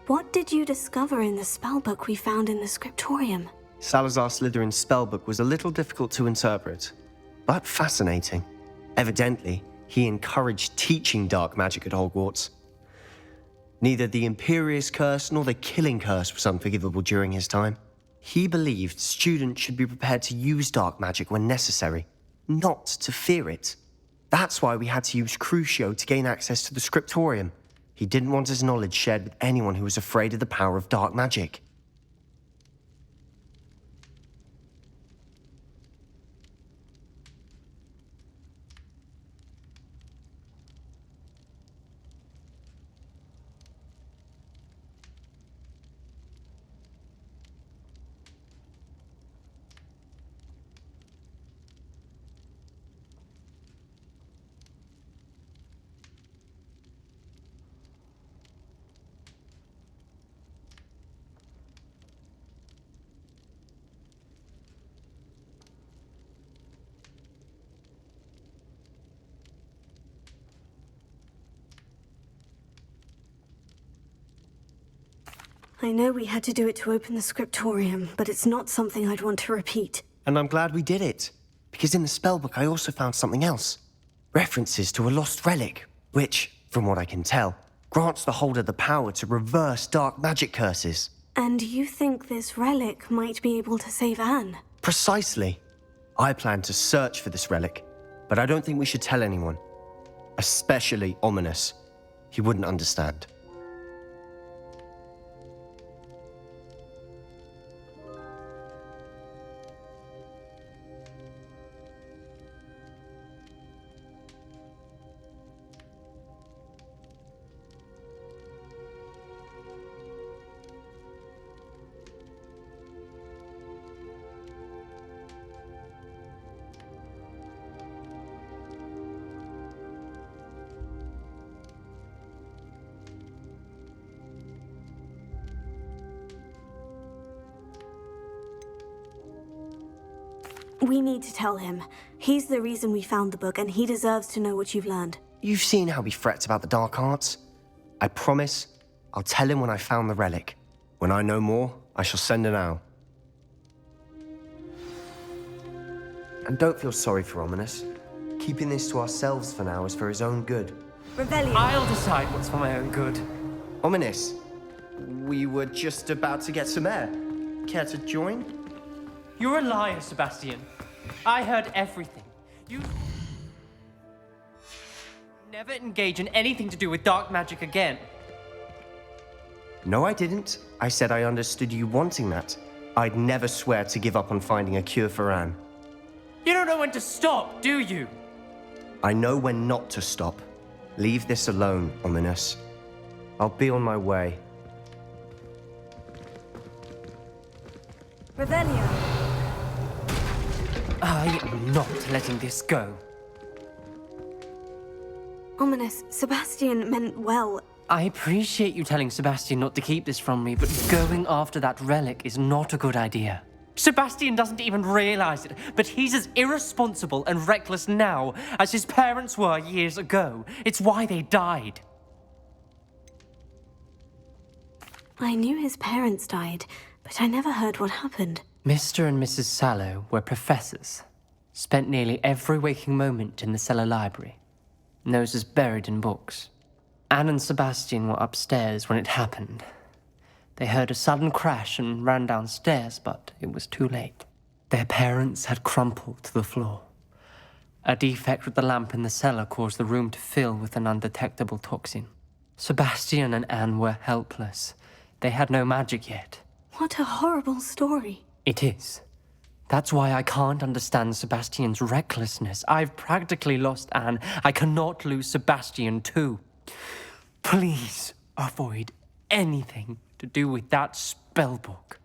What did you discover in the spellbook we found in the scriptorium? Salazar Slytherin's spellbook was a little difficult to interpret, but fascinating. Evidently, he encouraged teaching dark magic at Hogwarts. Neither the Imperious Curse nor the Killing Curse was unforgivable during his time. He believed students should be prepared to use dark magic when necessary, not to fear it. That's why we had to use Crucio to gain access to the scriptorium. He didn't want his knowledge shared with anyone who was afraid of the power of dark magic. I know we had to do it to open the scriptorium, but it's not something I'd want to repeat. And I'm glad we did it, because in the spellbook I also found something else. References to a lost relic, which, from what I can tell, grants the holder the power to reverse dark magic curses. And you think this relic might be able to save Anne? Precisely. I plan to search for this relic, but I don't think we should tell anyone. Especially Ominous. He wouldn't understand. We need to tell him. He's the reason we found the book, and he deserves to know what you've learned. You've seen how he frets about the dark arts. I promise I'll tell him when I found the relic. When I know more, I shall send an owl. And don't feel sorry for Ominous. Keeping this to ourselves for now is for his own good. Rebellion! I'll decide what's for my own good. Ominous, we were just about to get some air. Care to join? You're a liar, Sebastian. I heard everything. You never engage in anything to do with dark magic again. No, I didn't. I said I understood you wanting that. I'd never swear to give up on finding a cure for Anne. You don't know when to stop, do you? I know when not to stop. Leave this alone, Ominous. I'll be on my way. Rebellion! I am not letting this go. Ominous, Sebastian meant well. I appreciate you telling Sebastian not to keep this from me, but going after that relic is not a good idea. Sebastian doesn't even realize it, but he's as irresponsible and reckless now as his parents were years ago. It's why they died. I knew his parents died, but I never heard what happened. Mr. and Mrs. Sallow were professors. Spent nearly every waking moment in the cellar library. Noses buried in books. Anne and Sebastian were upstairs when it happened. They heard a sudden crash and ran downstairs, but it was too late. Their parents had crumpled to the floor. A defect with the lamp in the cellar caused the room to fill with an undetectable toxin. Sebastian and Anne were helpless. They had no magic yet. What a horrible story. It is. That's why I can't understand Sebastian's recklessness. I've practically lost Anne. I cannot lose Sebastian too. Please avoid anything to do with that spellbook.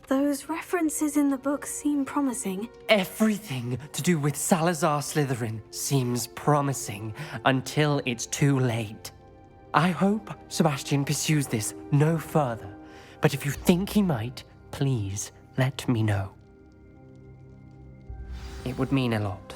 Those references in the book seem promising. Everything to do with Salazar Slytherin seems promising until it's too late. I hope Sebastian pursues this no further, but if you think he might, please let me know. It would mean a lot.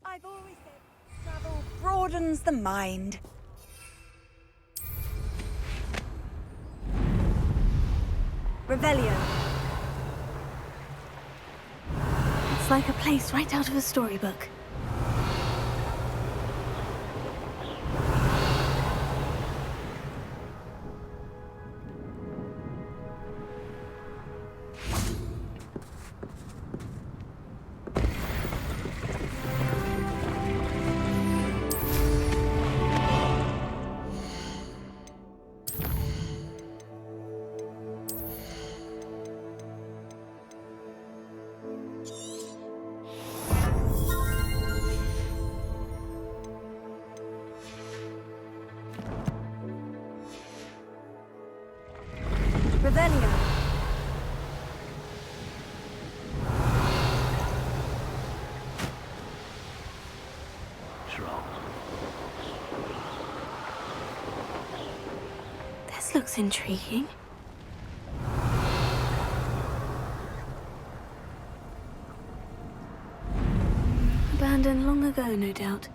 I've always said travel broadens the mind. Revelio. It's like a place right out of a storybook. Revelio. This looks intriguing. Abandoned long ago, no doubt.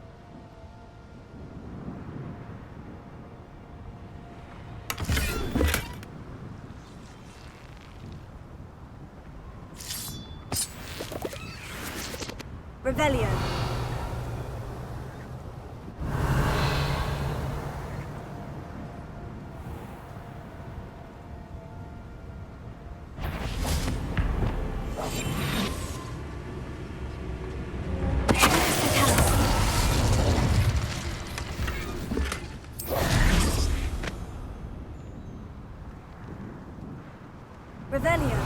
Revelio. Revelio.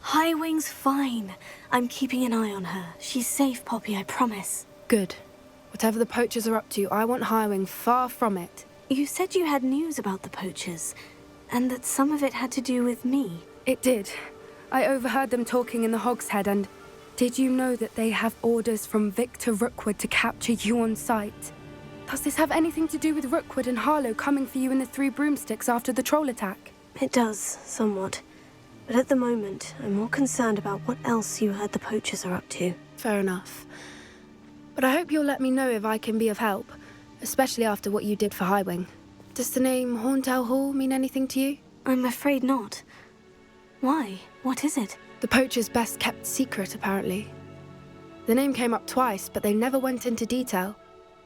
Highwing's fine. I'm keeping an eye on her. She's safe, Poppy, I promise. Good. Whatever the poachers are up to, I want Highwing far from it. You said you had news about the poachers, and that some of it had to do with me. It did. I overheard them talking in the Hogshead, and did you know that they have orders from Victor Rookwood to capture you on sight? Does this have anything to do with Rookwood and Harlow coming for you in the Three Broomsticks after the troll attack? It does, somewhat. But at the moment, I'm more concerned about what else you heard the poachers are up to. Fair enough. But I hope you'll let me know if I can be of help, especially after what you did for Highwing. Does the name Horntail Hall mean anything to you? I'm afraid not. Why? What is it? The poachers' best kept secret, apparently. The name came up twice, but they never went into detail.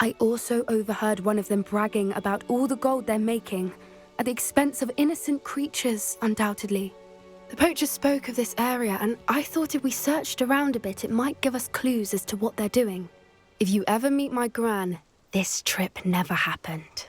I also overheard one of them bragging about all the gold they're making, at the expense of innocent creatures, undoubtedly. The poachers spoke of this area, and I thought if we searched around a bit, it might give us clues as to what they're doing. If you ever meet my gran, this trip never happened.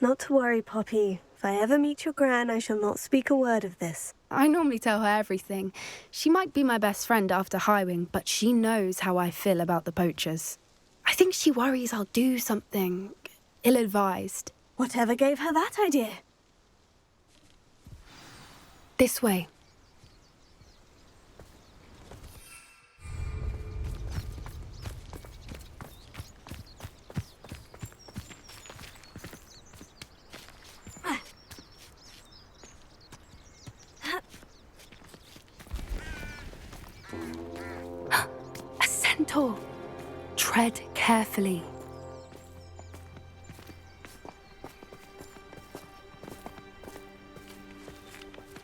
Not to worry, Poppy. If I ever meet your gran, I shall not speak a word of this. I normally tell her everything. She might be my best friend after Highwing, but she knows how I feel about the poachers. I think she worries I'll do something ill-advised. Whatever gave her that idea? This way. A centaur. Tread carefully.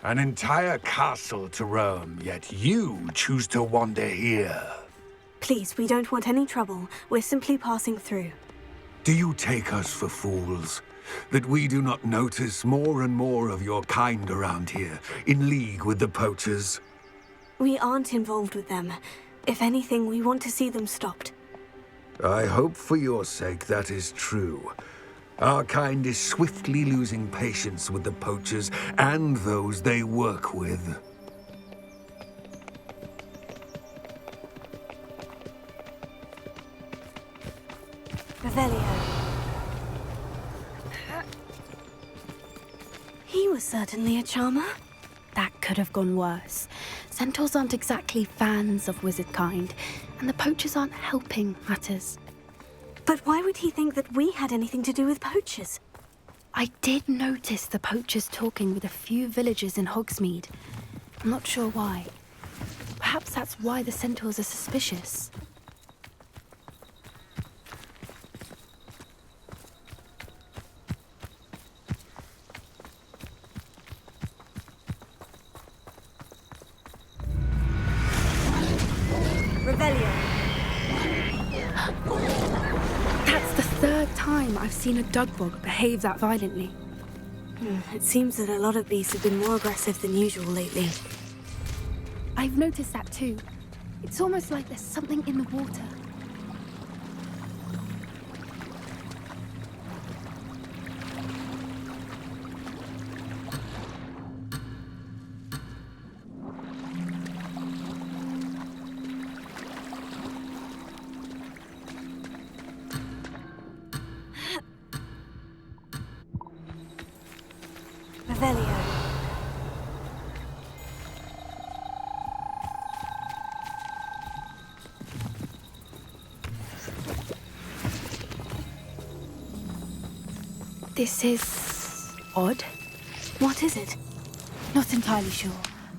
An entire castle to roam, yet you choose to wander here. Please, we don't want any trouble. We're simply passing through. Do you take us for fools? That we do not notice more and more of your kind around here, in league with the poachers? We aren't involved with them. If anything, we want to see them stopped. I hope for your sake that is true. Our kind is swiftly losing patience with the poachers and those they work with. Revelio. He was certainly a charmer. That could have gone worse. Centaurs aren't exactly fans of wizard kind, and the poachers aren't helping matters. But why would he think that we had anything to do with poachers? I did notice the poachers talking with a few villagers in Hogsmeade. I'm not sure why. Perhaps that's why the centaurs are suspicious. Revelio. That's the third time I've seen a dugbog behave that violently. It seems that a lot of beasts have been more aggressive than usual lately. I've noticed that too. It's almost like there's something in the water. Revelio. This is odd. What is it? Not entirely sure,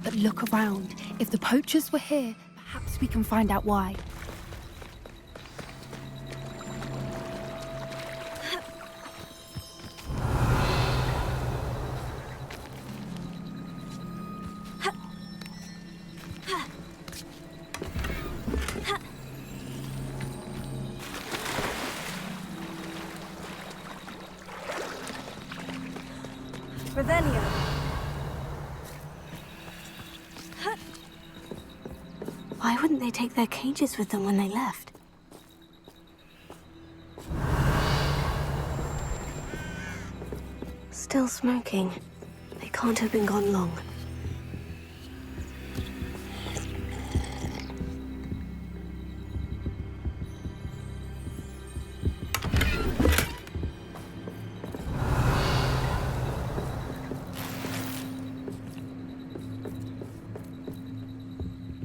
But look around. If the poachers were here, perhaps we can find out why. Revelio. Why wouldn't they take their cages with them when they left? Still smoking. They can't have been gone long.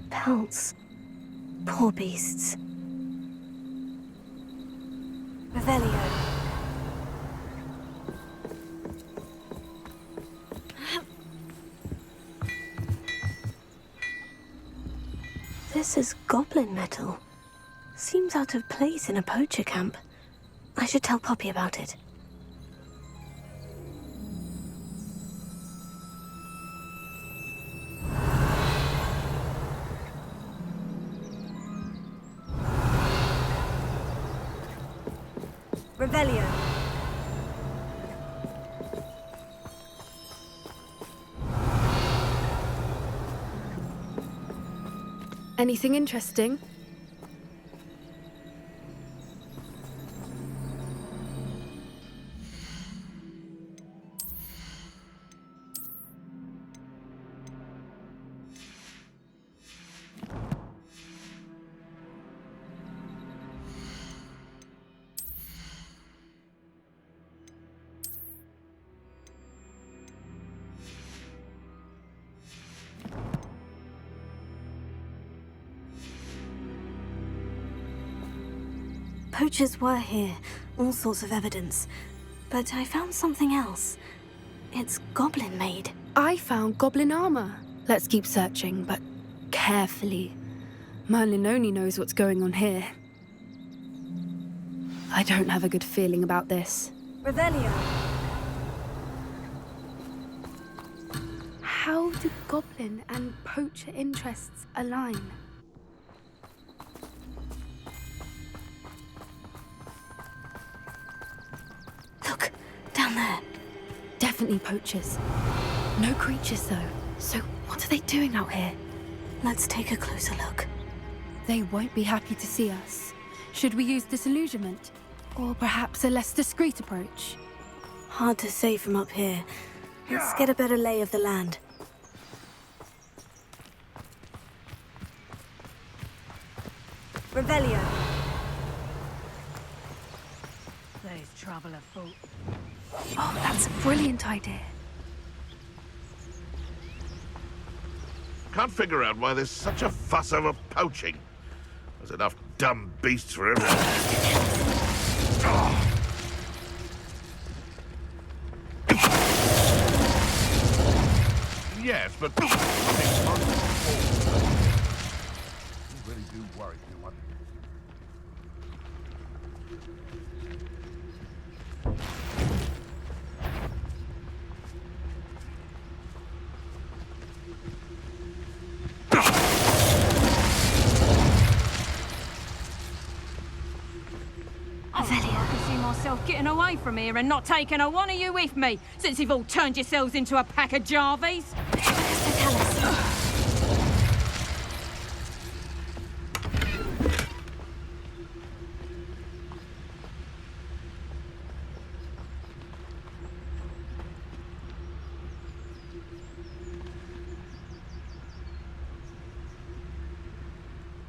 Pelts. Poor beasts. Revelio. This is goblin metal. Seems out of place in a poacher camp. I should tell Poppy about it. Revelio. Anything interesting? Poachers were here, all sorts of evidence. But I found something else. It's goblin-made. I found goblin armor. Let's keep searching, but carefully. Merlin only knows what's going on here. I don't have a good feeling about this. Revelio. How do goblin and poacher interests align? Look, down there. Definitely poachers. No creatures, though. So what are they doing out here? Let's take a closer look. They won't be happy to see us. Should we use disillusionment? Or perhaps a less discreet approach? Hard to say from up here. Let's get a better lay of the land. Revelio. There's trouble afoot. Oh, that's a brilliant idea. Can't figure out why there's such a fuss over poaching. There's enough dumb beasts for everyone. Yes, but really do worry me one. Getting away from here and not taking a one of you with me, since you've all turned yourselves into a pack of Jarvies.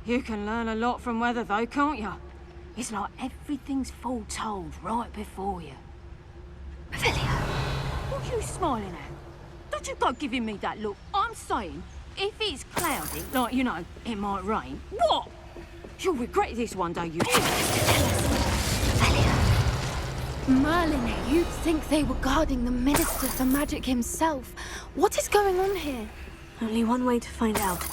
You can learn a lot from weather though, can't you? It's like everything's foretold right before you. Revelio. What are you smiling at? Don't you go giving me that look. I'm saying, if it's cloudy, like, you know, it might rain. What? You'll regret this one day, you... Merlin, you'd think they were guarding the Minister for Magic himself. What is going on here? Only one way to find out.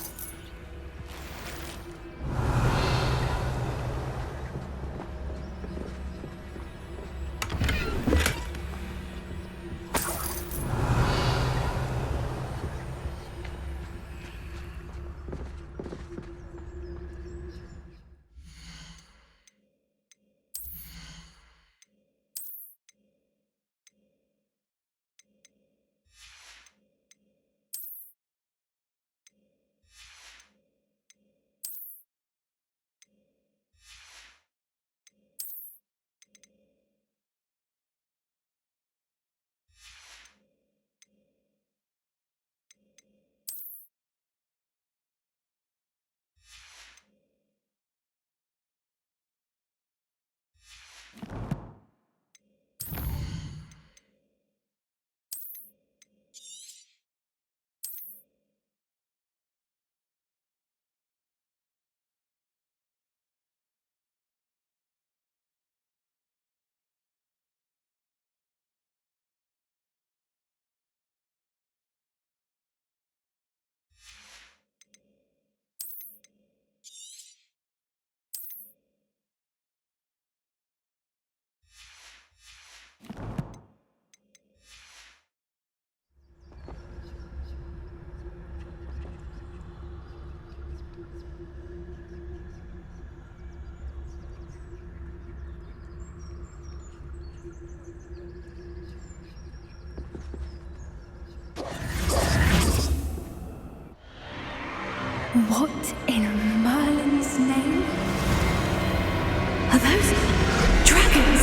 What in Merlin's name? Are those dragons?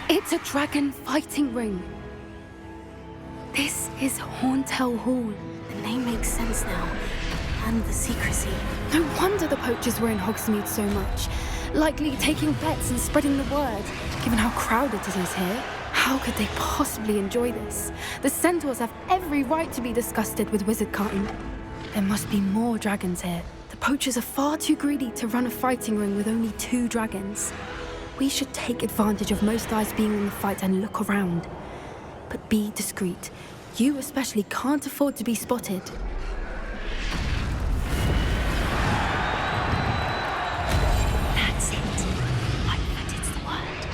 It's a dragon fighting ring. This is Horntail Hall. The name makes sense now. And the secrecy. No wonder the poachers were in Hogsmeade so much. Likely taking bets and spreading the word. Given how crowded it is here, how could they possibly enjoy this? The centaurs have every right to be disgusted with wizard cutting. There must be more dragons here. The poachers are far too greedy to run a fighting ring with only 2 dragons. We should take advantage of most eyes being in the fight and look around. But be discreet. You especially can't afford to be spotted. That's it. I bet it's the word.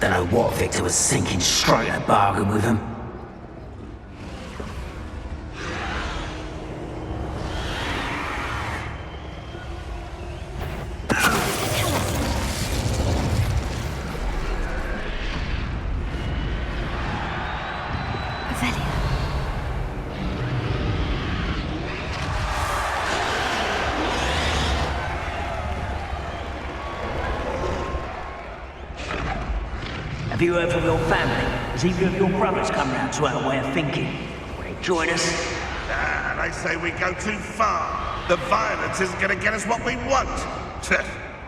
Don't know what Victor was thinking, straight a bargain with him. Have you heard from your family? Has either of your brothers come round to our way of thinking? Will they join us? And I say we go too far. The violence isn't going to get us what we want.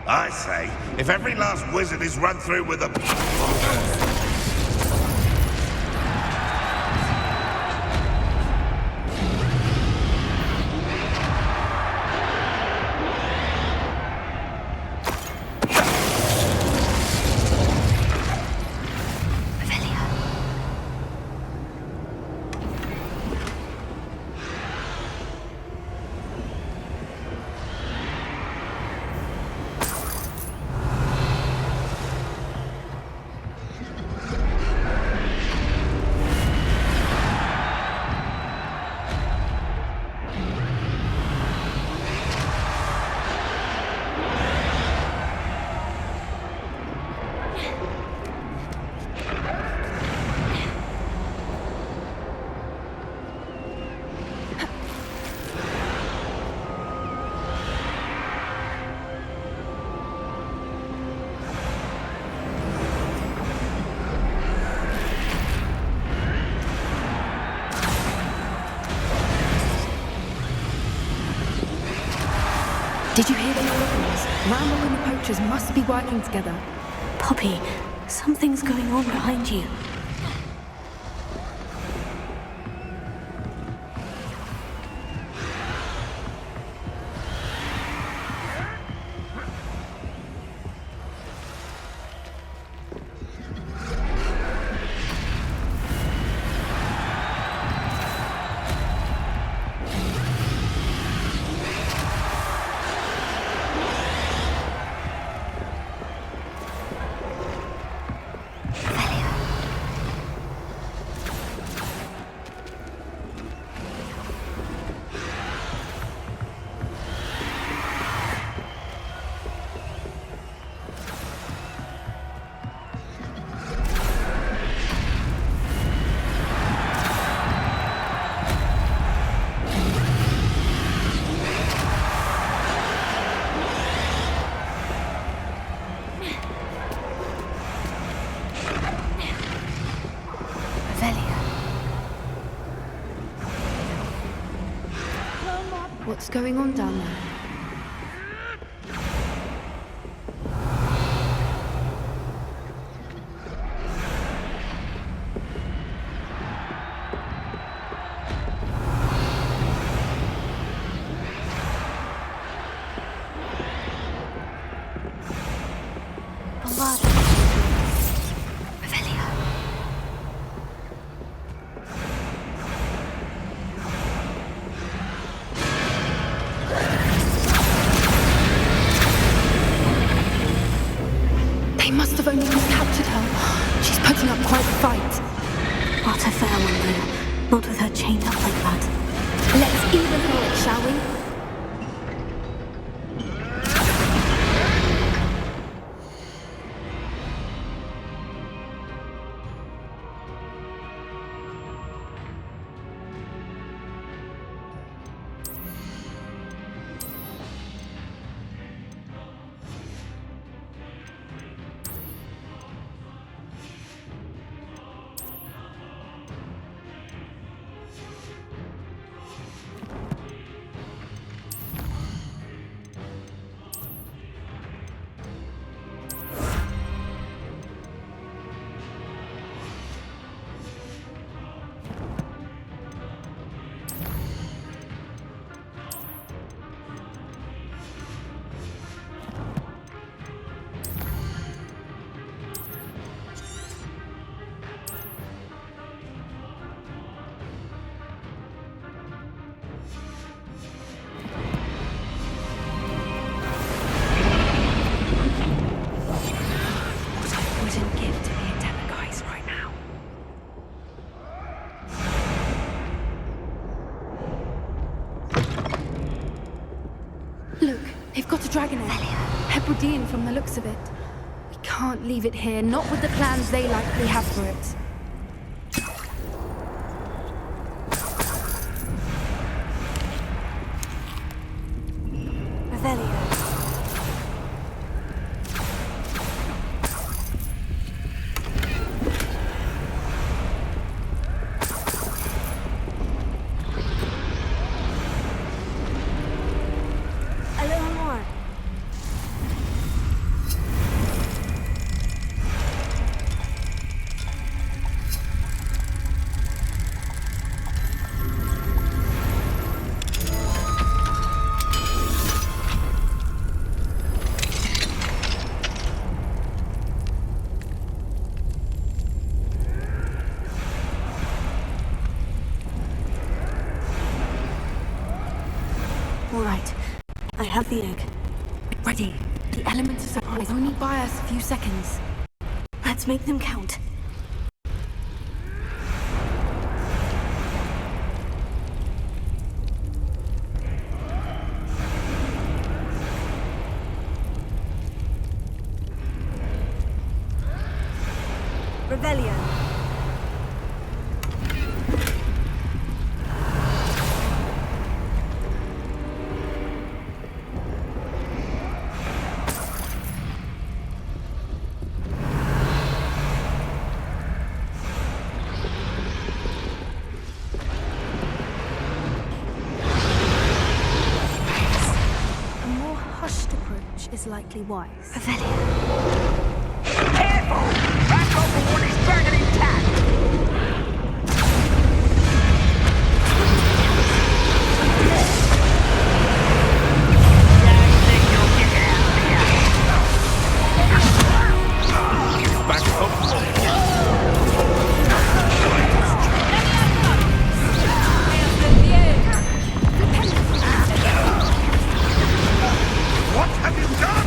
I say, if every last wizard is run through with a... Did you hear those weapons? Rambo and the poachers must be working together. Poppy, something's going on behind you. What's going on down there? They must have only just captured her. She's putting up quite a fight. Not a fair one, though. Not with her chained up like that. Let's even her it, shall we? Look, they've got a dragon egg. Hebridean from the looks of it. We can't leave it here, not with the plans they likely have for it. Revelio. All right. I have the egg. Ready. The element of surprise only buy us a few seconds. Let's make them count. Revelio. hushed approach is likely wise. Revelio. Careful! That local one is dragging intact! What have you done?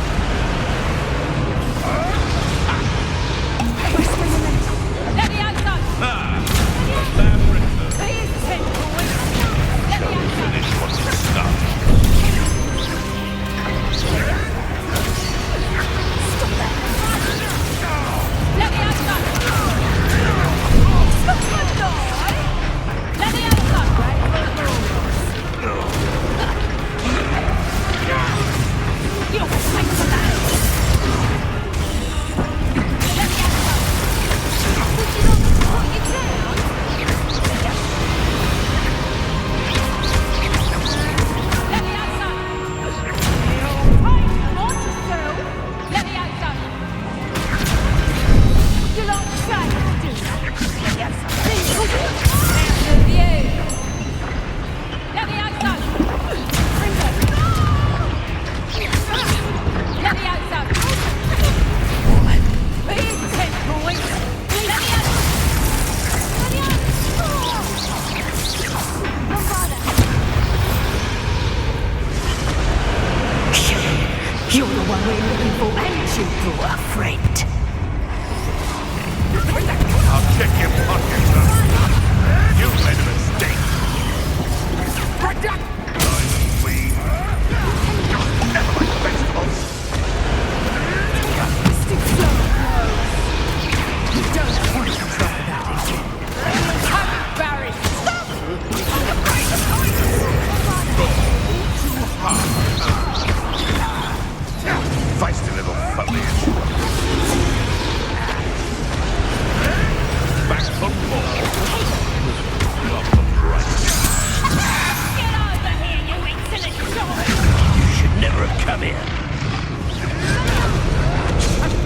You're the one we're looking for, and you brought a friend. I'll check your pockets, huh? You made a mistake. Nice weed. Never like vegetables. Stick slow, You don't want to try that again. Come, Barry. Stop! Too hard. Feisty little foliage. Back from more. Welcome, right. Get over here, you insolent dog! You should never have come here.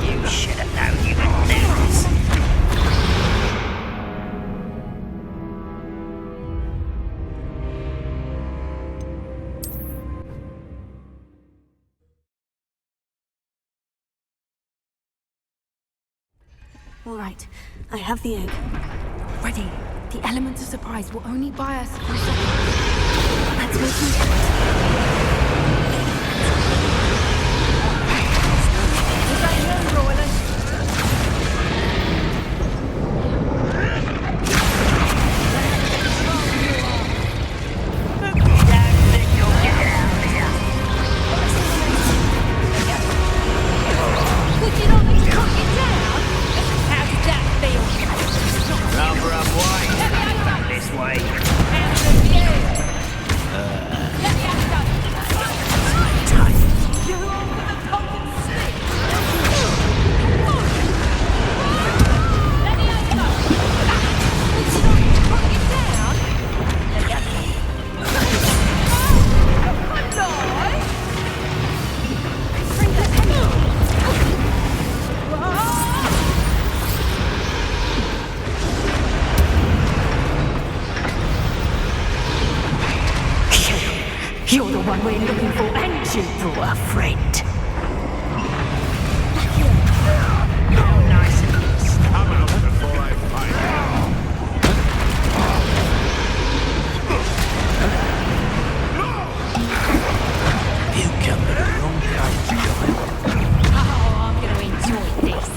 You should have known you would lose. All right, I have the egg. Ready. The element of surprise will only buy us a few seconds. Let's make it. Is that you, Roland? Would you not make cut you down? How did that feel? Rather unwise. Back this way. Hands of you! Let me have that! You're on with the pumpkin stick! Let me have that! Would you not cut you down? Bring that penny! You're the one we're looking for, and you brought a friend. How nice it is. Come out before I fight. You come to the wrong place. Oh, I'm going to enjoy this.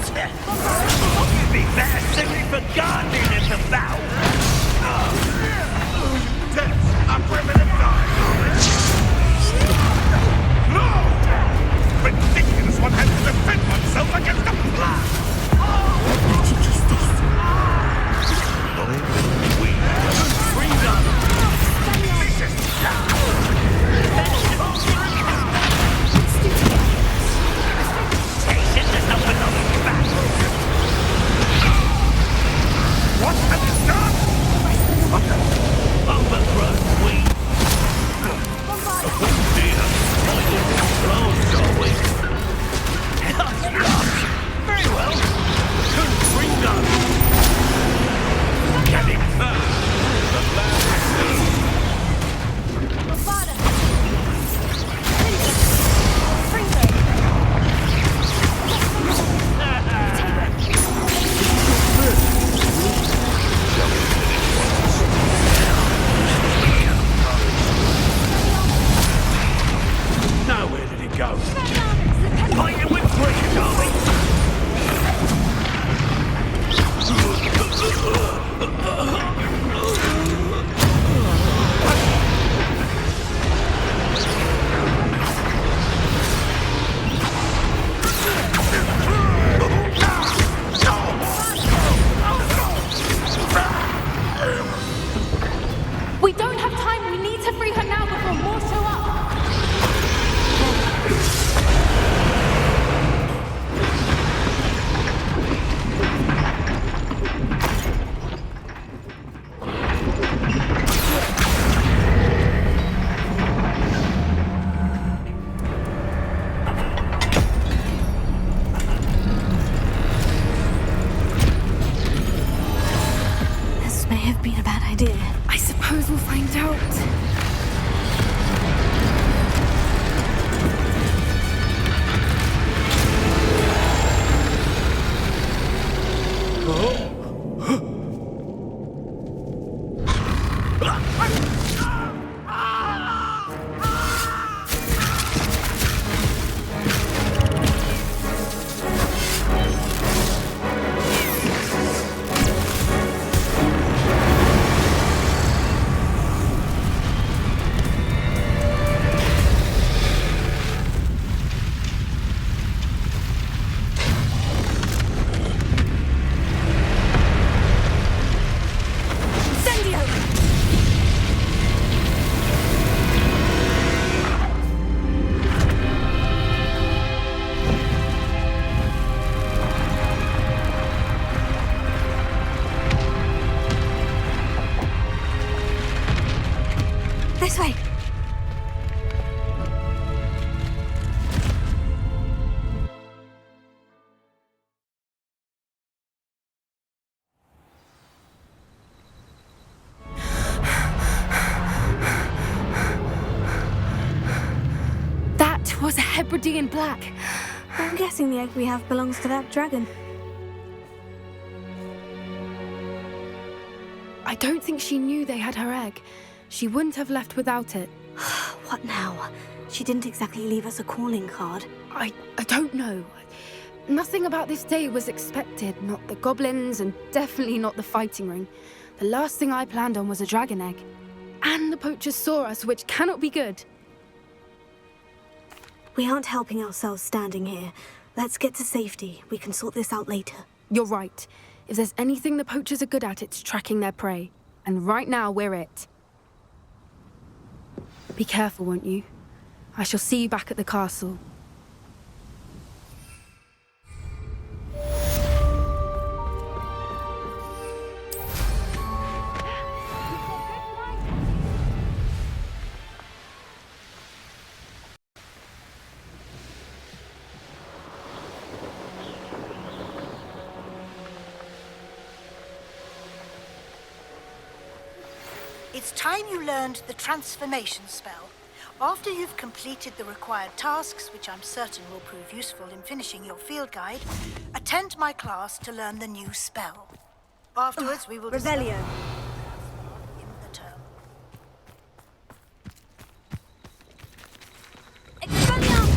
You'd be better suited for gardening than for battle. Death, a primitive die. No! Fighting with pressure, darling. We don't have time. We need to free her now before more show up. This may have been a bad idea. I suppose we'll find out. This way. That was a Hebridean black. I'm guessing the egg we have belongs to that dragon. I don't think she knew they had her egg. She wouldn't have left without it. What now? She didn't exactly leave us a calling card. I don't know. Nothing about this day was expected. Not the goblins, and definitely not the fighting ring. The last thing I planned on was a dragon egg. And the poachers saw us, which cannot be good. We aren't helping ourselves standing here. Let's get to safety. We can sort this out later. You're right. If there's anything the poachers are good at, it's tracking their prey. And right now, we're it. Be careful, won't you? I shall see you back at the castle. It's time you learned the transformation spell. After you've completed the required tasks, which I'm certain will prove useful in finishing your field guide, attend my class to learn the new spell. Afterwards, we will Revelio. in the term. Expelliarmus!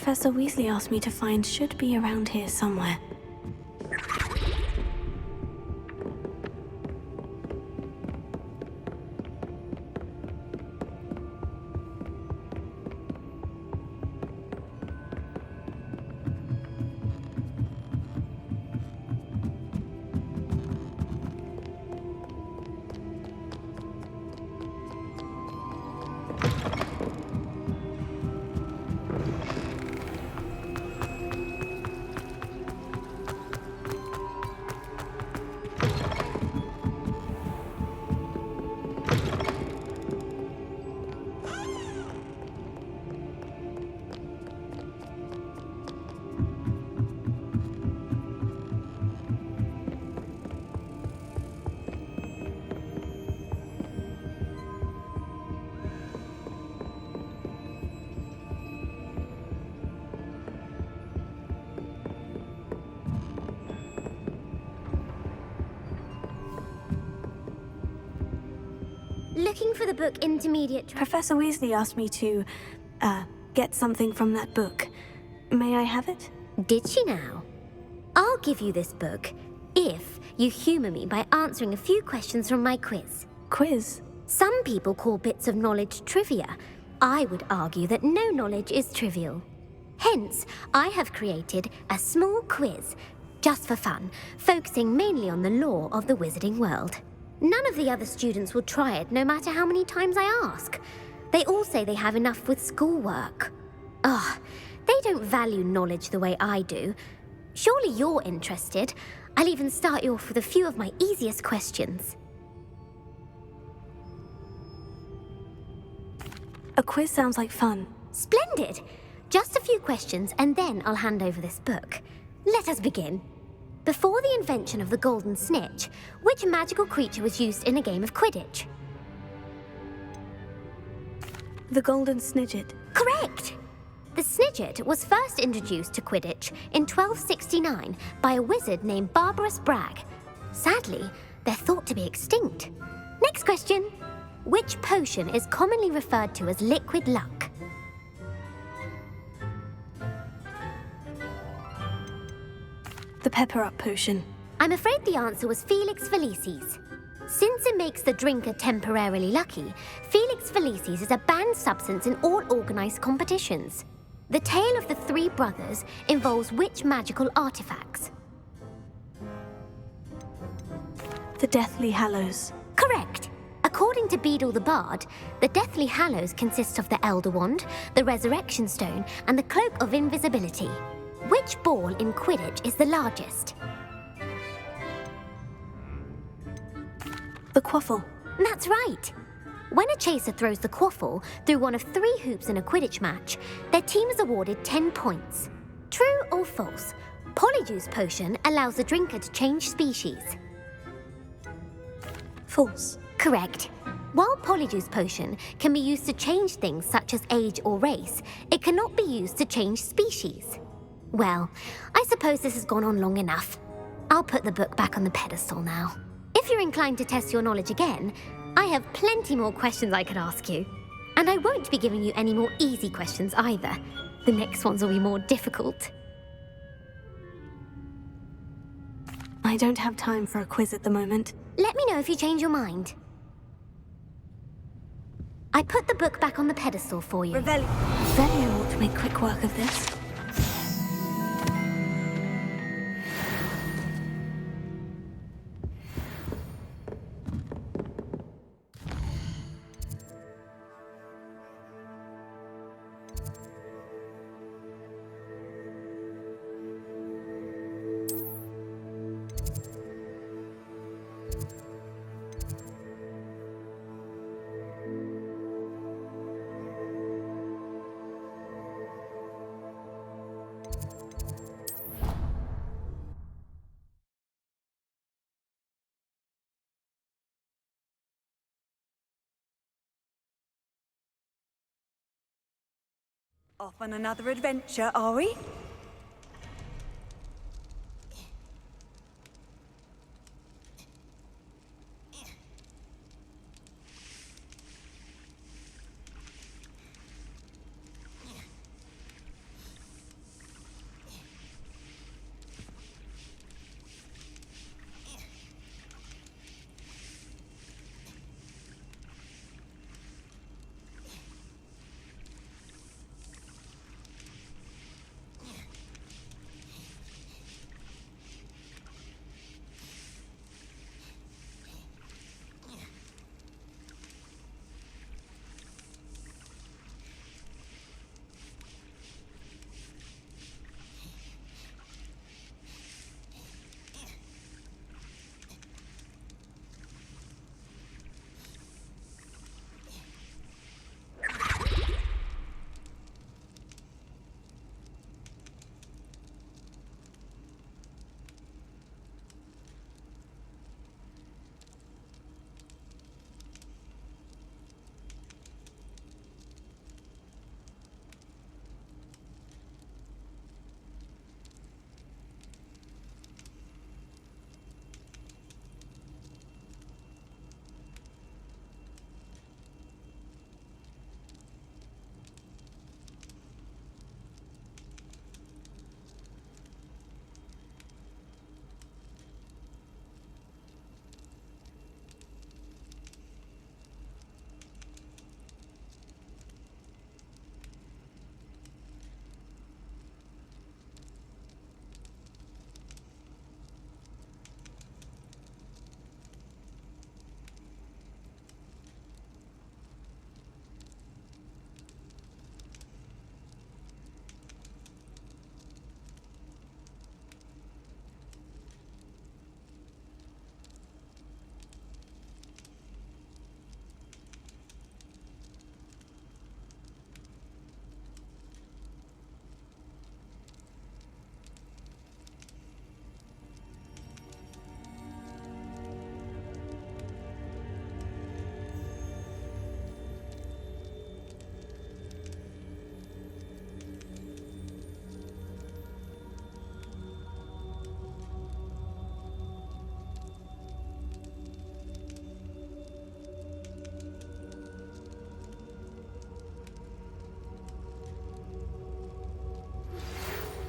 Professor Weasley asked me to find should be around here somewhere. Looking for the book Intermediate... Professor Weasley asked me to, get something from that book. May I have it? Did she now? I'll give you this book if you humour me by answering a few questions from my quiz. Quiz? Some people call bits of knowledge trivia. I would argue that no knowledge is trivial. Hence, I have created a small quiz, just for fun, focusing mainly on the lore of the wizarding world. None of the other students will try it, no matter how many times I ask. They all say they have enough with schoolwork. Ugh, they don't value knowledge the way I do. Surely you're interested. I'll even start you off with a few of my easiest questions. A quiz sounds like fun. Splendid! Just a few questions, and then I'll hand over this book. Let us begin. Before the invention of the golden snitch, which magical creature was used in a game of Quidditch? The golden snidget. Correct! The snidget was first introduced to Quidditch in 1269 by a wizard named Barbarous Bragg. Sadly, they're thought to be extinct. Next question. Which potion is commonly referred to as liquid luck? The pepper-up potion. I'm afraid the answer was Felix Felicis. Since it makes the drinker temporarily lucky, Felix Felicis is a banned substance in all organised competitions. The tale of the three brothers involves which magical artifacts? The Deathly Hallows. Correct! According to Beedle the Bard, the Deathly Hallows consists of the Elder Wand, the Resurrection Stone, and the Cloak of Invisibility. Which ball in Quidditch is the largest? The quaffle. That's right. When a chaser throws the quaffle through one of 3 hoops in a Quidditch match, their team is awarded 10 points. True or false? Polyjuice Potion allows the drinker to change species. False. Correct. While Polyjuice Potion can be used to change things such as age or race, it cannot be used to change species. Well, I suppose this has gone on long enough. I'll put the book back on the pedestal now. If you're inclined to test your knowledge again, I have plenty more questions I could ask you. And I won't be giving you any more easy questions either. The next ones will be more difficult. I don't have time for a quiz at the moment. Let me know if you change your mind. I put the book back on the pedestal for you. Revelio ought to make quick work of this. Off on another adventure, are we?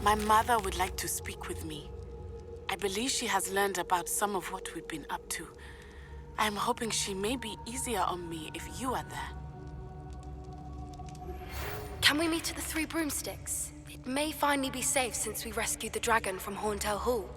My mother would like to speak with me. I believe she has learned about some of what we've been up to. I'm hoping she may be easier on me if you are there. Can we meet at the Three Broomsticks? It may finally be safe since we rescued the dragon from Horntail Hall.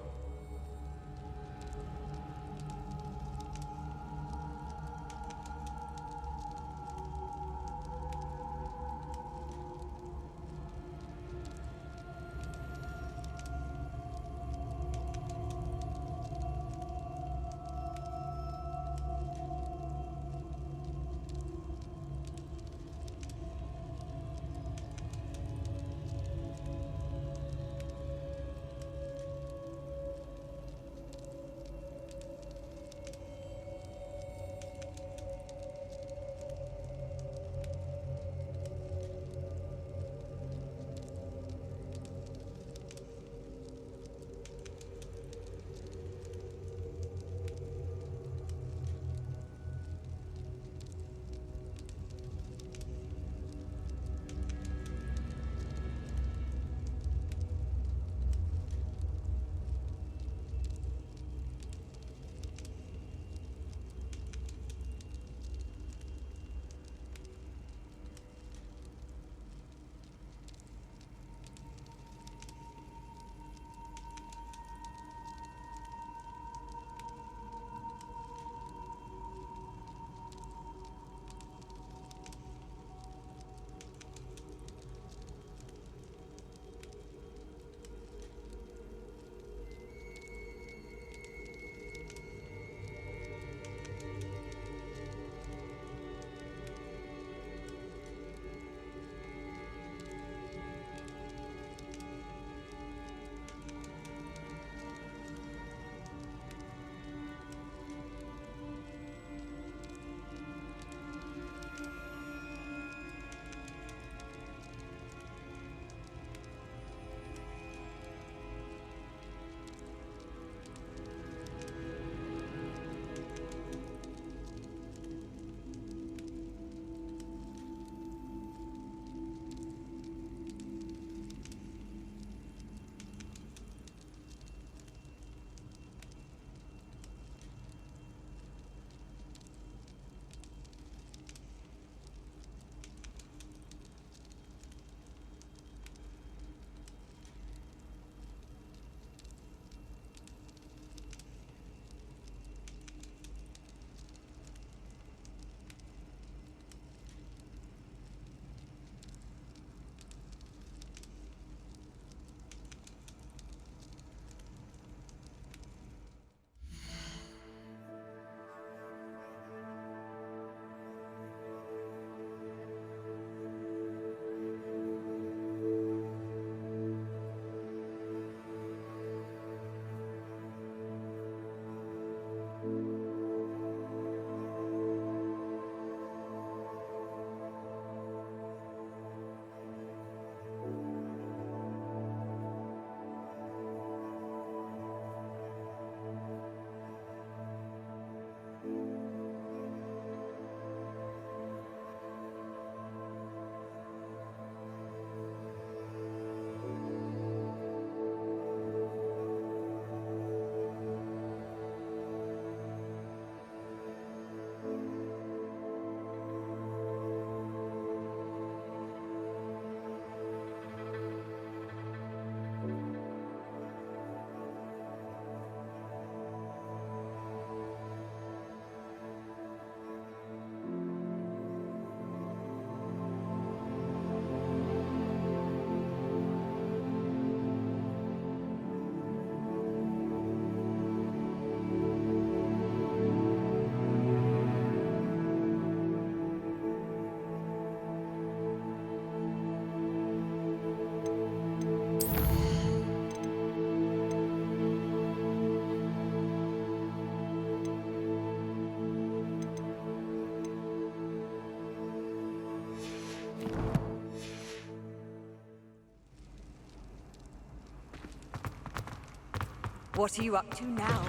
What are you up to now?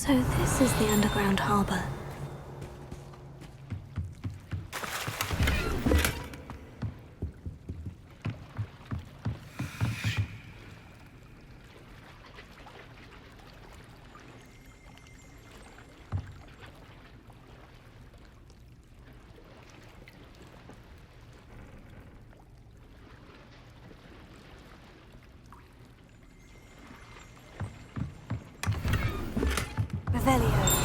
So this is the underground harbor. Revelio.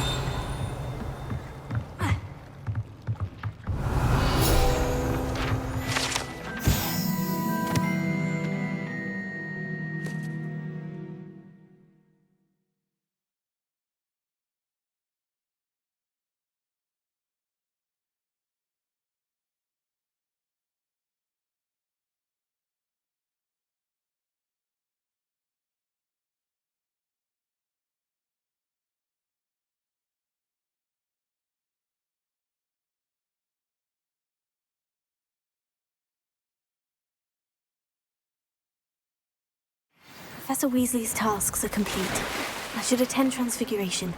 Professor Weasley's tasks are complete. I should attend Transfiguration.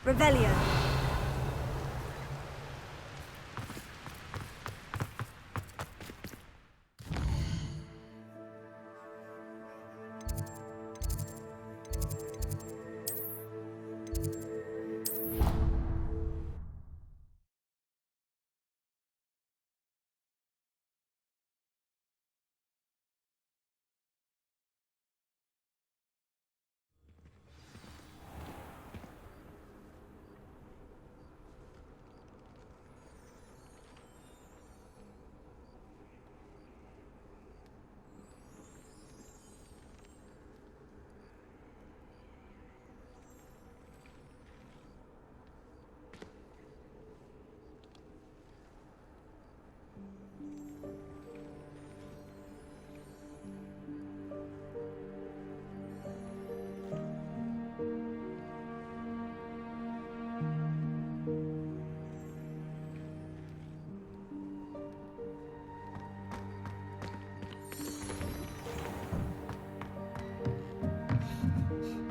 Revelio.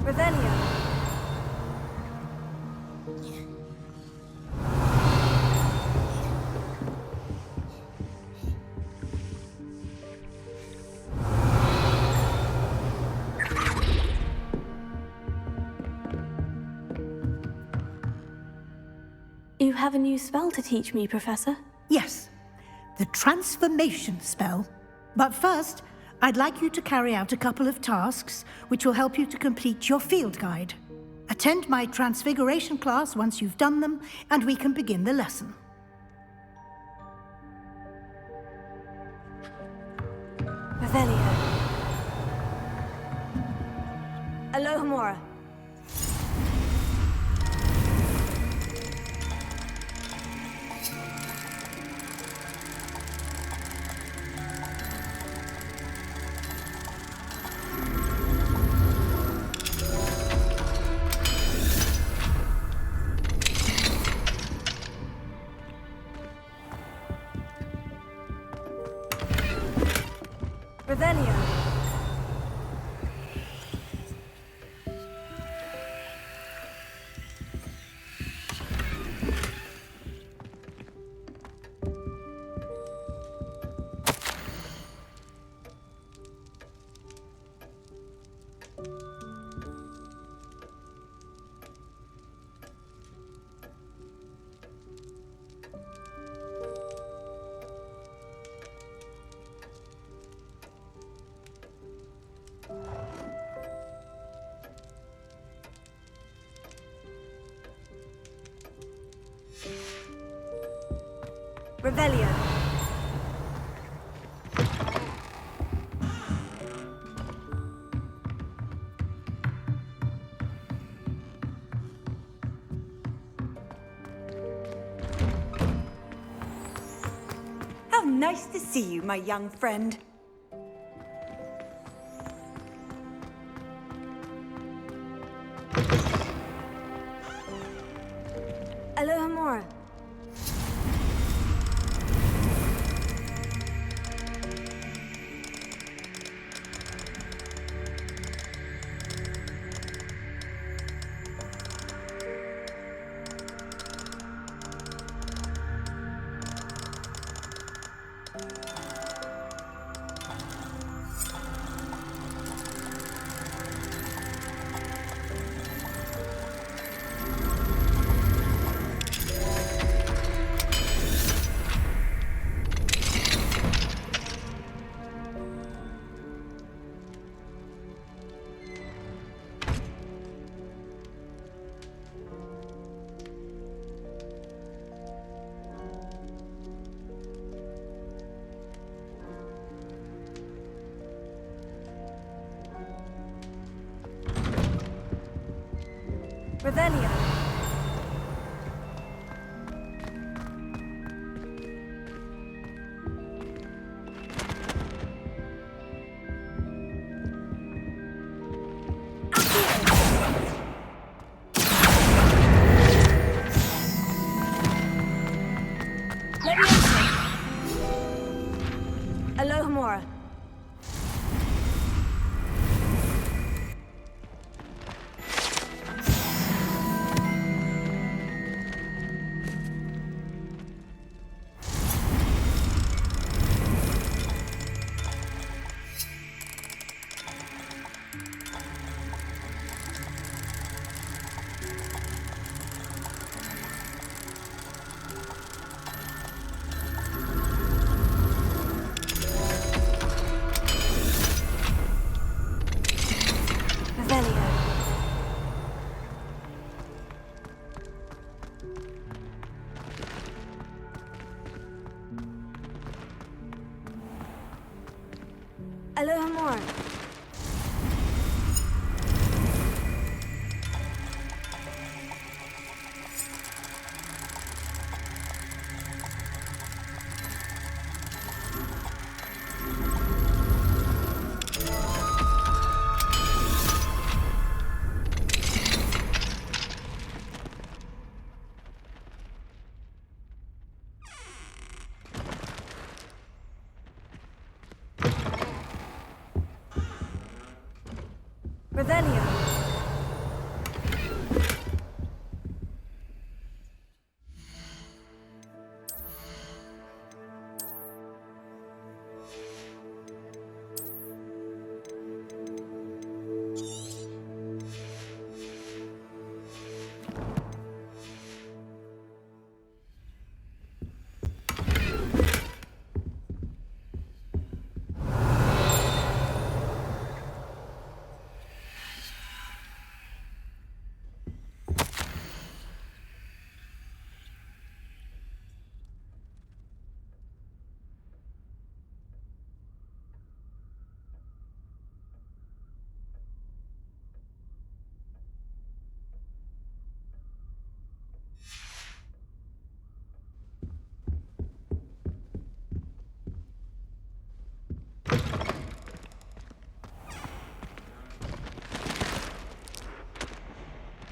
Revelio. You have a new spell to teach me, Professor? Yes, the transformation spell. But first, I'd like you to carry out a couple of tasks which will help you to complete your field guide. Attend my transfiguration class once you've done them, and we can begin the lesson. Revelio. Alohomora. Revelio. Revelio. How nice to see you, my young friend. Alohomora. Revelio. Alohomora. Alohomora. Revelio.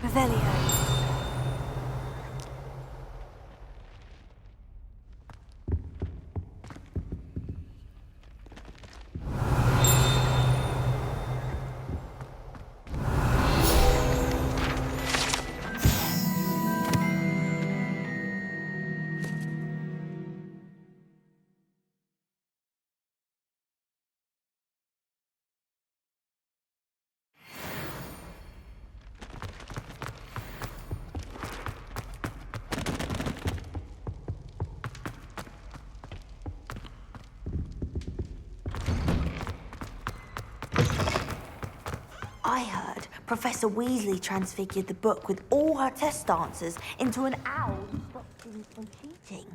Revelio. I heard Professor Weasley transfigured the book with all her test answers into an owl who stopped him from cheating.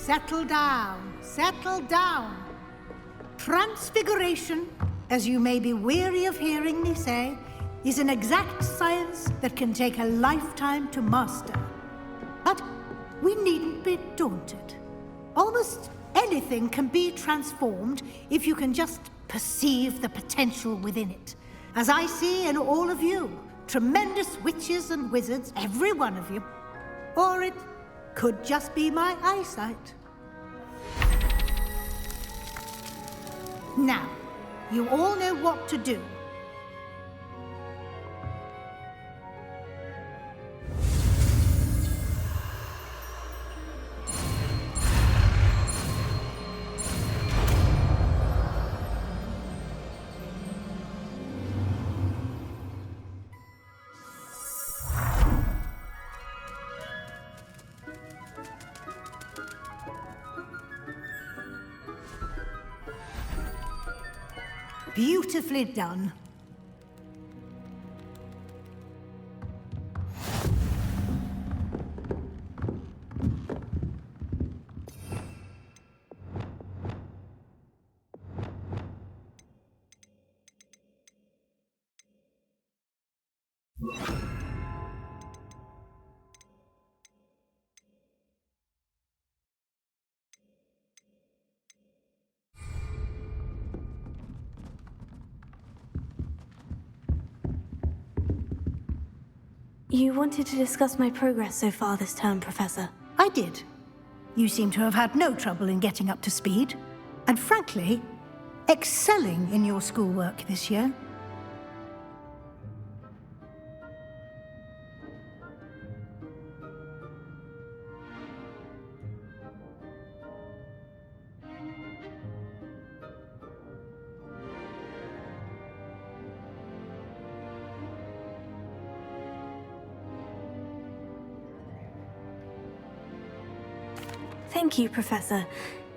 settle down. Settle down. Transfiguration, as you may be weary of hearing me say, is an exact science that can take a lifetime to master. But we needn't be daunted. Almost anything can be transformed if you can just perceive the potential within it. As I see in all of you, tremendous witches and wizards, every one of you. Or it could just be my eyesight. Now, you all know what to do. Beautifully done. You wanted to discuss my progress so far this term, Professor. I did. You seem to have had no trouble in getting up to speed. And frankly, excelling in your schoolwork this year. Thank you, Professor.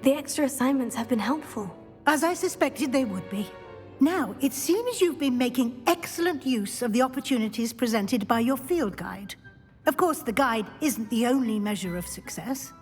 The extra assignments have been helpful. As I suspected they would be. Now, it seems you've been making excellent use of the opportunities presented by your field guide. Of course, the guide isn't the only measure of success.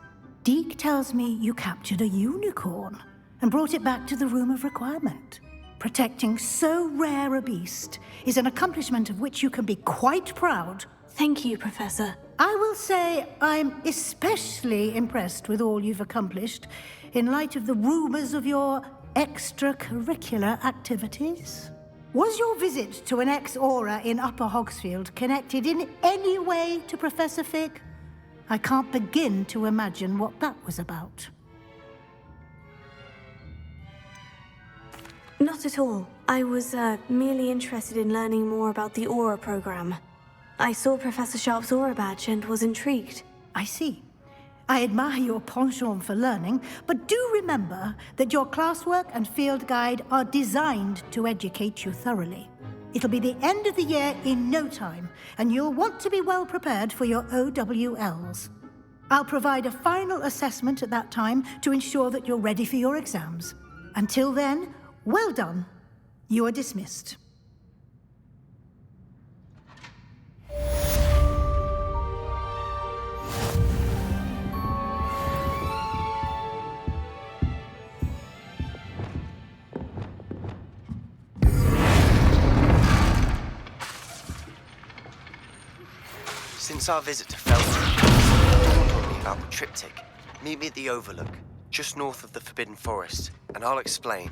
Deke tells me you captured a unicorn and brought it back to the Room of Requirement. Protecting so rare a beast is an accomplishment of which you can be quite proud. Thank you, Professor. I will say I'm especially impressed with all you've accomplished in light of the rumors of your extracurricular activities. Was your visit to an ex-aura in Upper Hogsfield connected in any way to Professor Fig? I can't begin to imagine what that was about. Not at all. I was merely interested in learning more about the Aura program. I saw Professor Sharp's Aura badge and was intrigued. I see. I admire your penchant for learning, but do remember that your classwork and field guide are designed to educate you thoroughly. It'll be the end of the year in no time, and you'll want to be well prepared for your OWLs. I'll provide a final assessment at that time to ensure that you're ready for your exams. Until then, well done. You are dismissed. Since our visit to Felton, someone told me about the triptych. Meet me at the Overlook, just north of the Forbidden Forest, and I'll explain.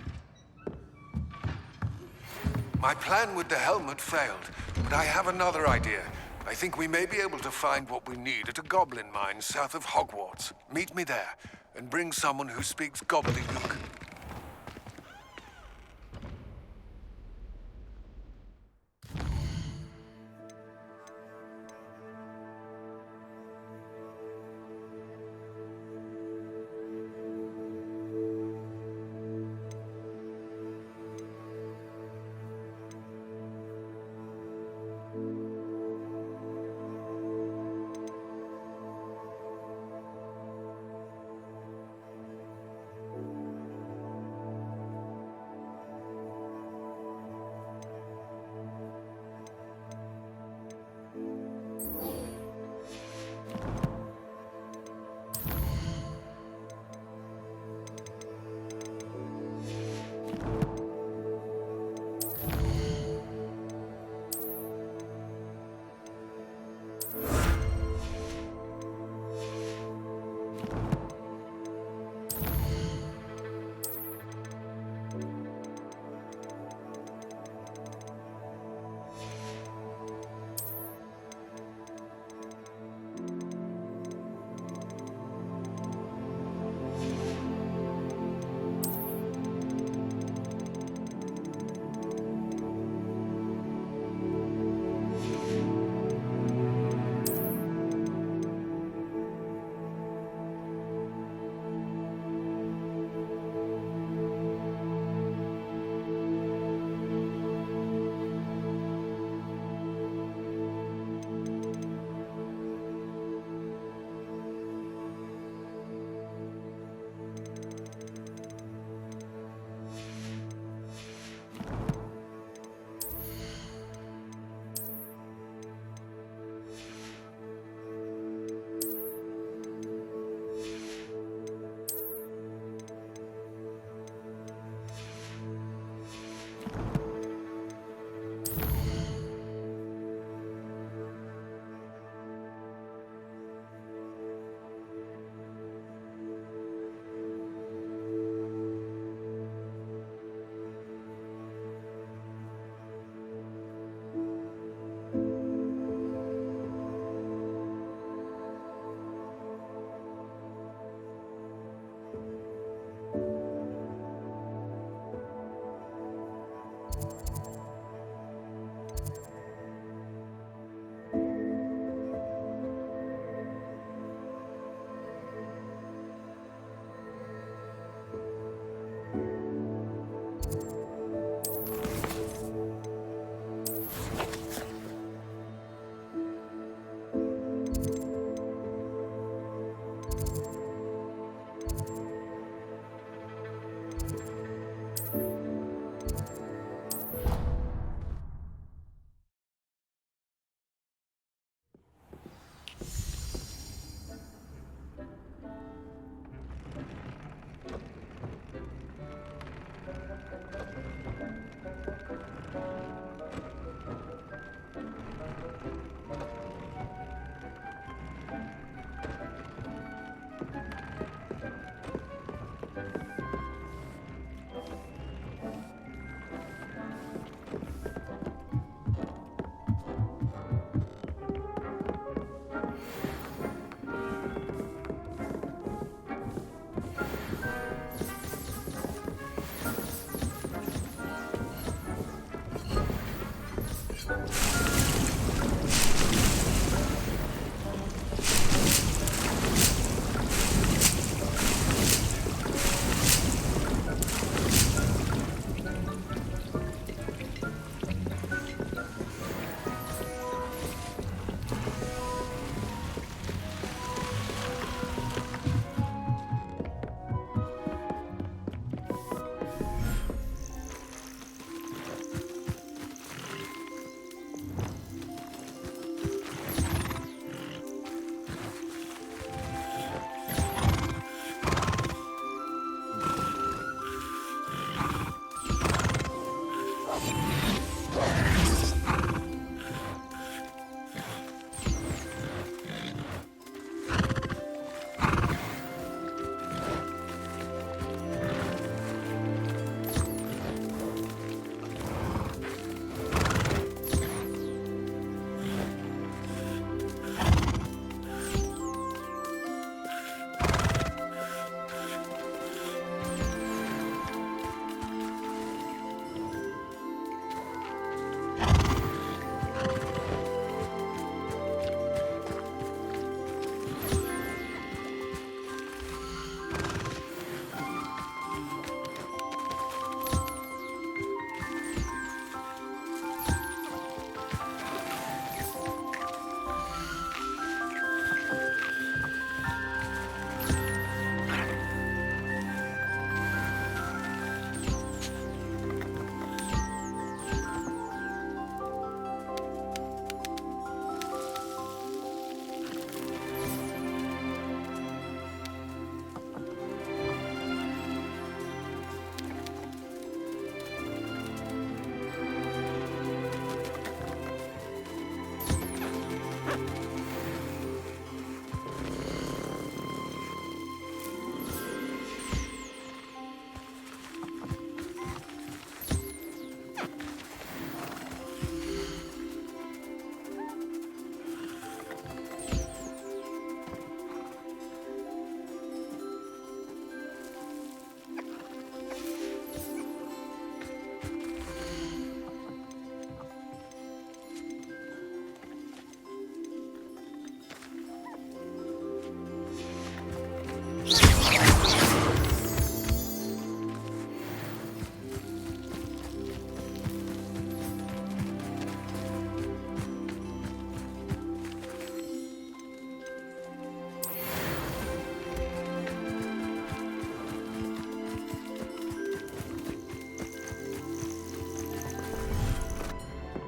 My plan with the helmet failed, but I have another idea. I think we may be able to find what we need at a goblin mine south of Hogwarts. Meet me there, and bring someone who speaks gobbledygook.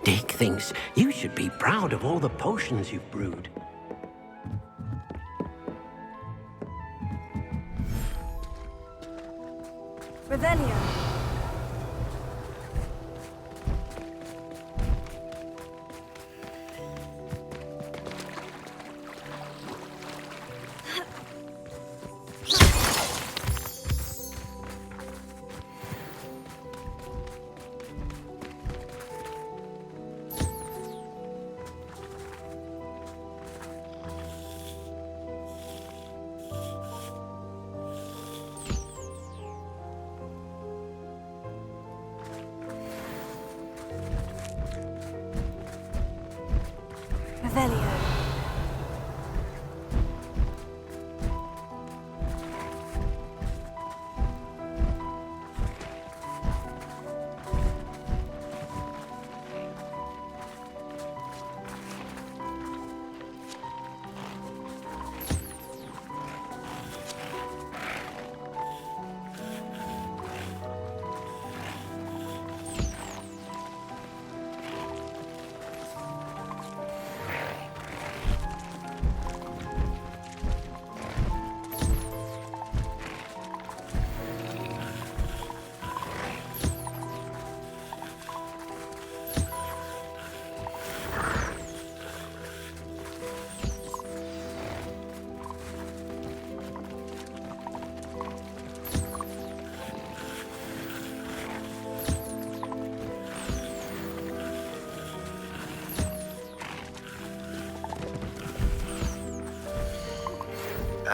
Dick thinks you should be proud of all the potions you've brewed. Revelio. Revelio.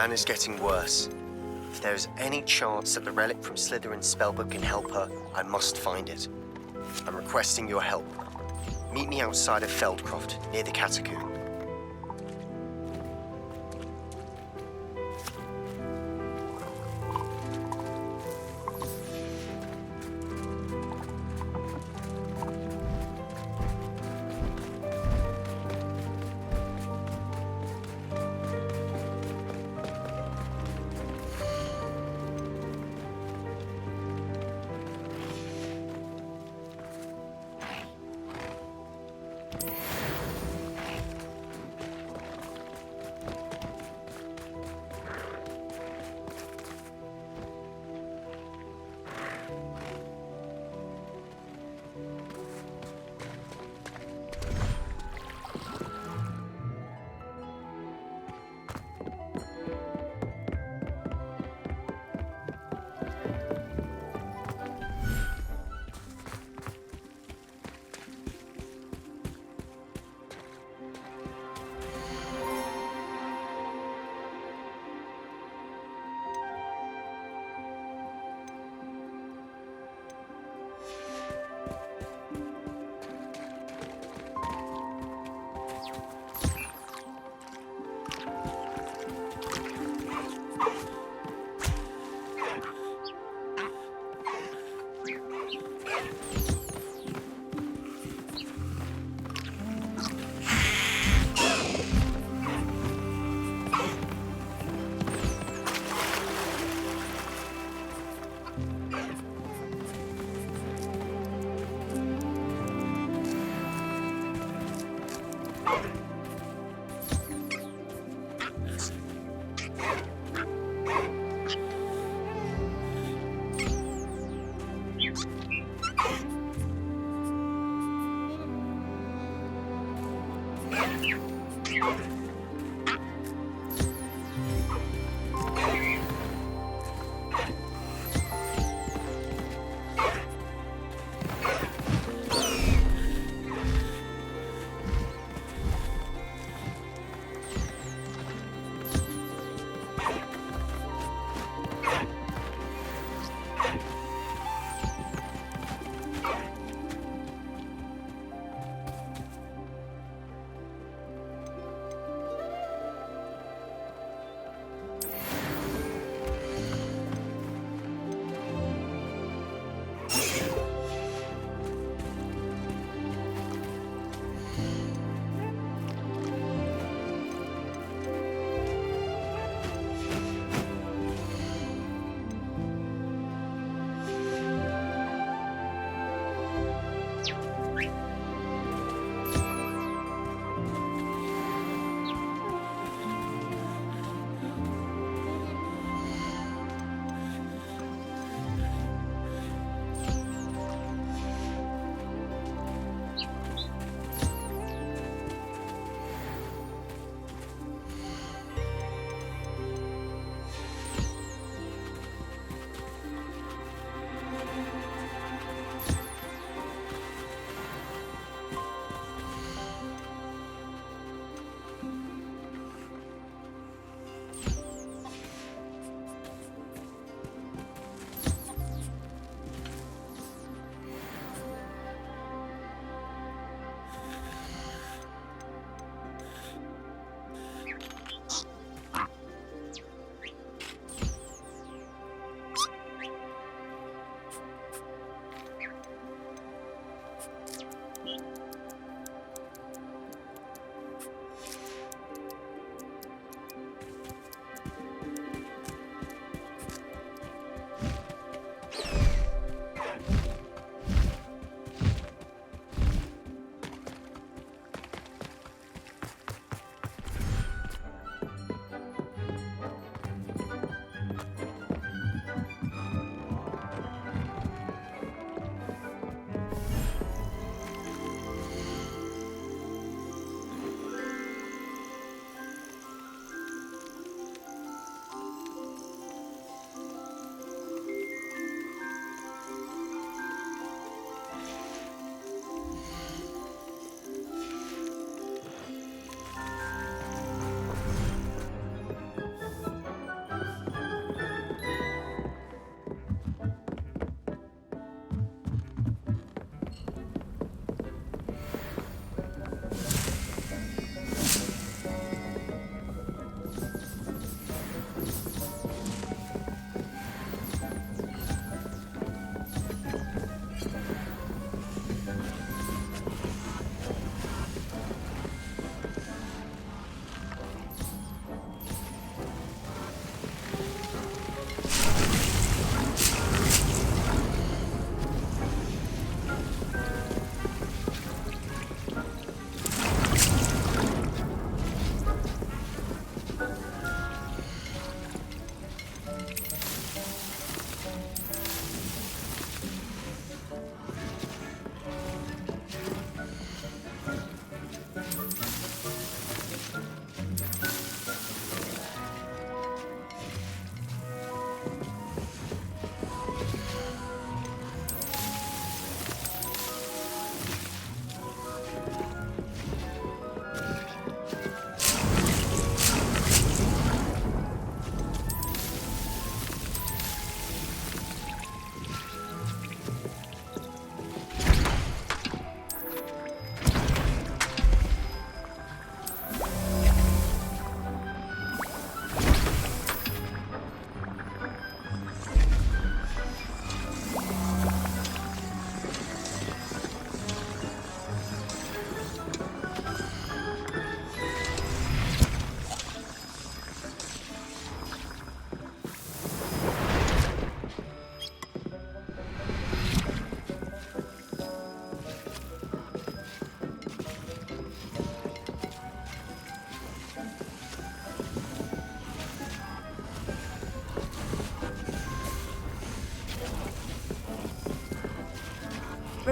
Anne is getting worse. If there is any chance that the relic from Slytherin's spellbook can help her, I must find it. I'm requesting your help. Meet me outside of Feldcroft, near the Catacomb.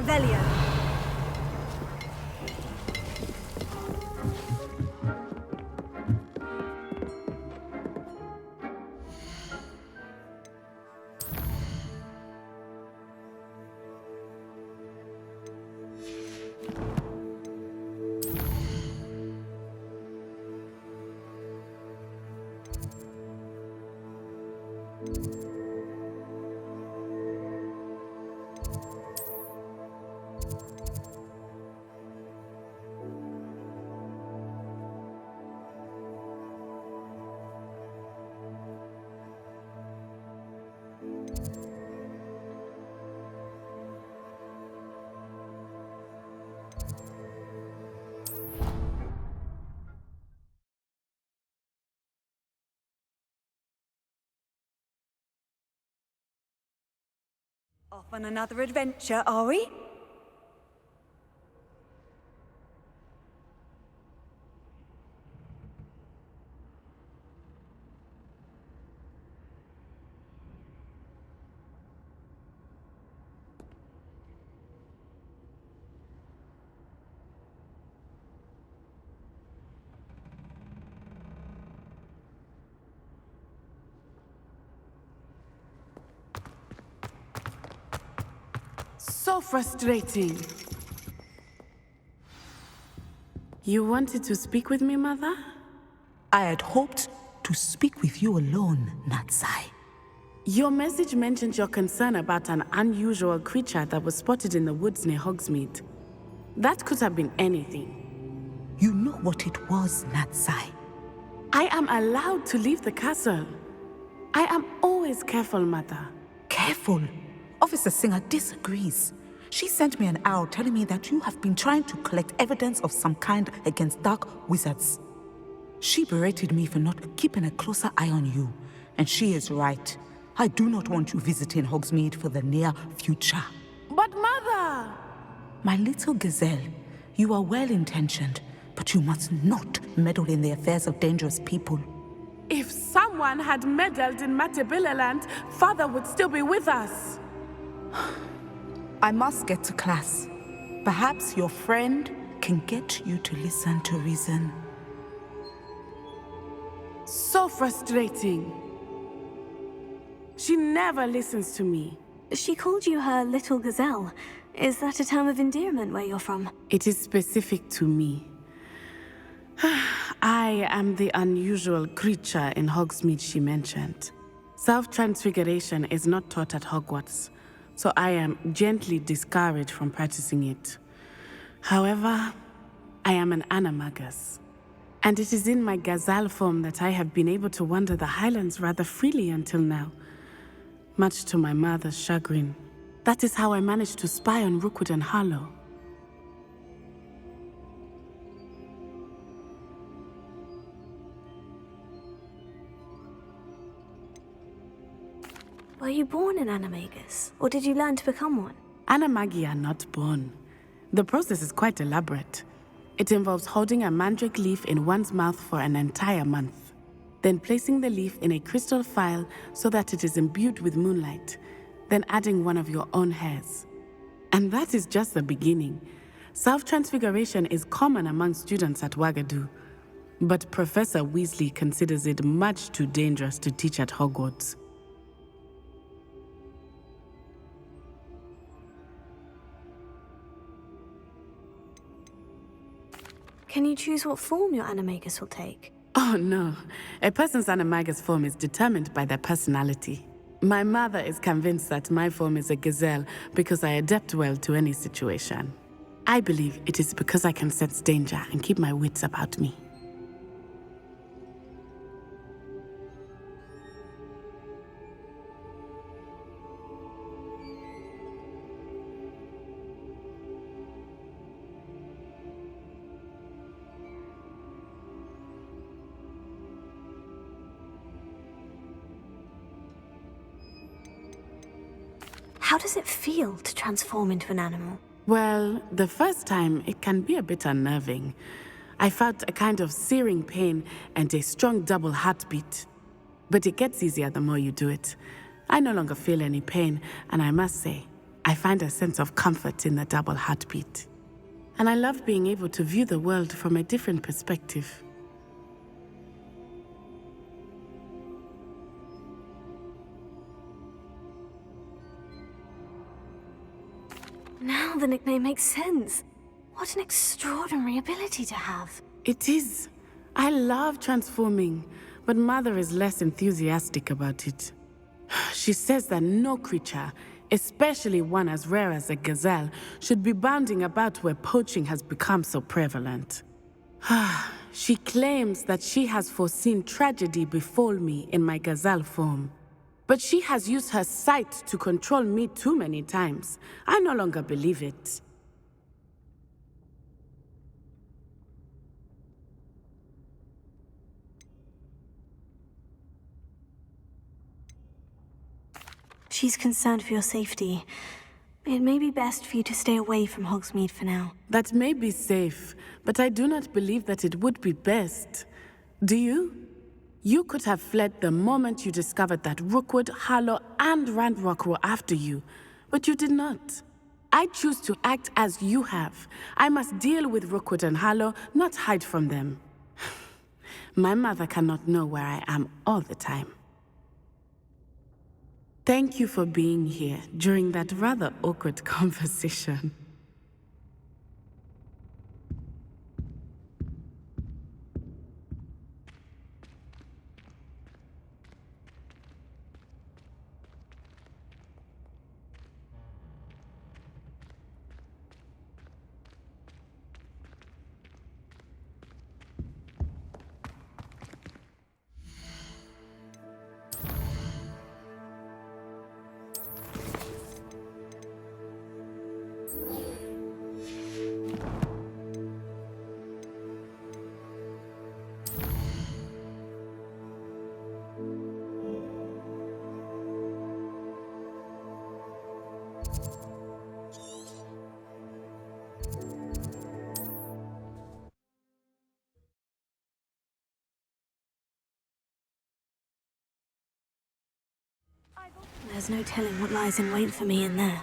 Revelio. Off on another adventure, are we? So frustrating. You wanted to speak with me, Mother? I had hoped to speak with you alone, Natsai. Your message mentioned your concern about an unusual creature that was spotted in the woods near Hogsmeade. That could have been anything. You know what it was, Natsai. I am allowed to leave the castle. I am always careful, Mother. Careful? Officer Singer disagrees. She sent me an arrow telling me that you have been trying to collect evidence of some kind against dark wizards. She berated me for not keeping a closer eye on you, and she is right. I do not want you visiting Hogsmeade for the near future. But Mother! My little gazelle, you are well-intentioned, but you must not meddle in the affairs of dangerous people. If someone had meddled in Matabeleland, Father would still be with us. I must get to class. Perhaps your friend can get you to listen to reason. So frustrating. She never listens to me. She called you her little gazelle. Is that a term of endearment where you're from? It is specific to me. I am the unusual creature in Hogsmeade she mentioned. Self-transfiguration is not taught at Hogwarts, so I am gently discouraged from practicing it. However, I am an animagus, and it is in my gazelle form that I have been able to wander the Highlands rather freely until now, much to my mother's chagrin. That is how I managed to spy on Rookwood and Harlow. Were you born an animagus, or did you learn to become one? Animagi are not born. The process is quite elaborate. It involves holding a mandrake leaf in one's mouth for an entire month, then placing the leaf in a crystal phial so that it is imbued with moonlight, then adding one of your own hairs. And that is just the beginning. Self-transfiguration is common among students at Wagadu, but Professor Weasley considers it much too dangerous to teach at Hogwarts. Can you choose what form your animagus will take? Oh no, a person's animagus form is determined by their personality. My mother is convinced that my form is a gazelle because I adapt well to any situation. I believe it is because I can sense danger and keep my wits about me. How does it feel to transform into an animal? Well, the first time, it can be a bit unnerving. I felt a kind of searing pain and a strong double heartbeat. But it gets easier the more you do it. I no longer feel any pain, and I must say, I find a sense of comfort in the double heartbeat. And I love being able to view the world from a different perspective. Now the nickname makes sense. What an extraordinary ability to have. It is. I love transforming, but Mother is less enthusiastic about it. She says that no creature, especially one as rare as a gazelle, should be bounding about where poaching has become so prevalent. She claims that she has foreseen tragedy befall me in my gazelle form. But she has used her sight to control me too many times. I no longer believe it. She's concerned for your safety. It may be best for you to stay away from Hogsmeade for now. That may be safe, but I do not believe that it would be best. Do you? You could have fled the moment you discovered that Rookwood, Harlow, and Randrock were after you, but you did not. I choose to act as you have. I must deal with Rookwood and Harlow, not hide from them. My mother cannot know where I am all the time. Thank you for being here during that rather awkward conversation. There's no telling what lies in wait for me in there.